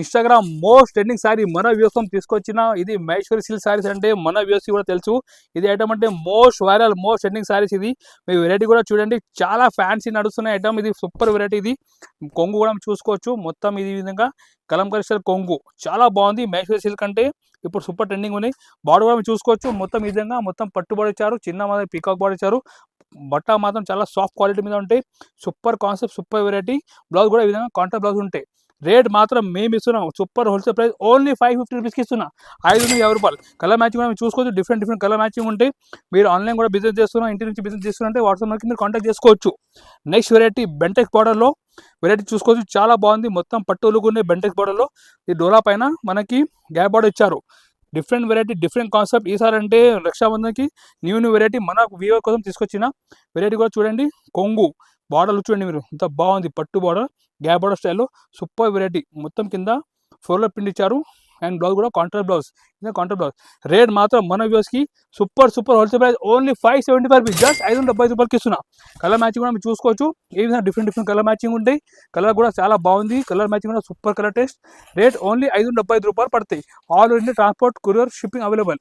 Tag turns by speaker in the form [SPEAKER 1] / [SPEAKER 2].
[SPEAKER 1] Instagram most trending sorry మన views తీసుకొచ్చిన ఇది మహేశ్వరి సిల్క్ సారీస్ అంటే మన వ్యూస్ కూడా తెలుసు. ఇది ఐటమ్ అంటే most viral most trending saris. ఇది మీ వెరైటీ కూడా చూడండి, చాలా ఫ్యాన్సీ నడుస్తున్న ఐటమ్. ఇది సూపర్ వెరైటీ. ఇది కొంగు కూడా చూసుకోవచ్చు. మొత్తం ఇది విధంగా కలంకారీ స్టైల్ కొంగు చాలా బాగుంది. మహేశ్వరి సిల్క్ అంటే ఇప్పుడు సూపర్ ట్రెండింగ్ ఉన్నాయి. బాడీ కూడా చూసుకోవచ్చు. మొత్తం ఈ విధంగా మొత్తం పట్టు బాడీ ఇచ్చారు, చిన్న మాత్రం పీకాక్ బాడీ ఇచ్చారు. బట్ట మాత్రం చాలా సాఫ్ట్ క్వాలిటీ మీద ఉంటాయి. Super concept, super variety. Blouse కూడా ఈ విధంగా కాంట్రాస్ట్ బ్లౌజ్ ఉంటాయి. రేట్ మాత్రం మేము ఇస్తున్నాం సూపర్ హోల్సేల్ ప్రైస్ ఓన్లీ 550 రూపీస్కి ఇస్తున్నా. 550 రూపాయలు. కలర్ మ్యాచింగ్ కూడా చూసుకోవచ్చు. డిఫరెంట్ కలర్ మ్యాచింగ్ ఉంటాయి. మీరు ఆన్లైన్ కూడా బిజినెస్ చేస్తున్నా, ఇంటి నుంచి బిజినెస్ చేస్తున్నా వాట్సాప్ నెంబర్కి మీరు కాంటాక్ట్ చేసుకోవచ్చు. నెక్స్ట్ వెరైటీ బెంటెక్స్ బార్డర్లో వెరైటీ చూసుకోవచ్చు. చాలా బాగుంది. మొత్తం పట్టులుగునే బెంటెక్స్ బార్డర్లో ఈ డోలా పైన మనకి గ్యాప్ బార్డర్ ఇచ్చారు. Different variety, different concept. ఈసారి అంటే రక్షాబంధన్కి న్యూ వెరైటీ మన వ్యూవర్ కోసం తీసుకొచ్చిన వెరైటీ కూడా చూడండి. కొంగు బార్డర్లు చూడండి మీరు, ఇంత బాగుంది. పట్టు బార్డర్, గ్యాప్ బార్డర్ స్టైల్లో సూపర్ వెరైటీ. మొత్తం కింద ఫ్లోర్లో పిండి ఇచ్చారు. అండ్ బ్లౌజ్ కూడా కాంట్రాస్ట్ బ్లౌజ్. ఇదే కాంట్రాస్ట్ బ్లౌజ్. రేట్ మాత్రం మన వ్యూస్కి super wholesale price only 575 rupees. Just 575 రూపాయలకి ఇస్తున్నా. కలర్ మ్యాచింగ్ కూడా మీరు చూసుకోవచ్చు. ఏ విధంగా డిఫరెంట్ కలర్ మ్యాచింగ్ ఉంటాయి. కలర్ కూడా చాలా బాగుంది. కలర్ మ్యాచింగ్ కూడా super colour taste. Rate only 575 రూపాయలు పడతాయి. All India transport, courier, shipping available.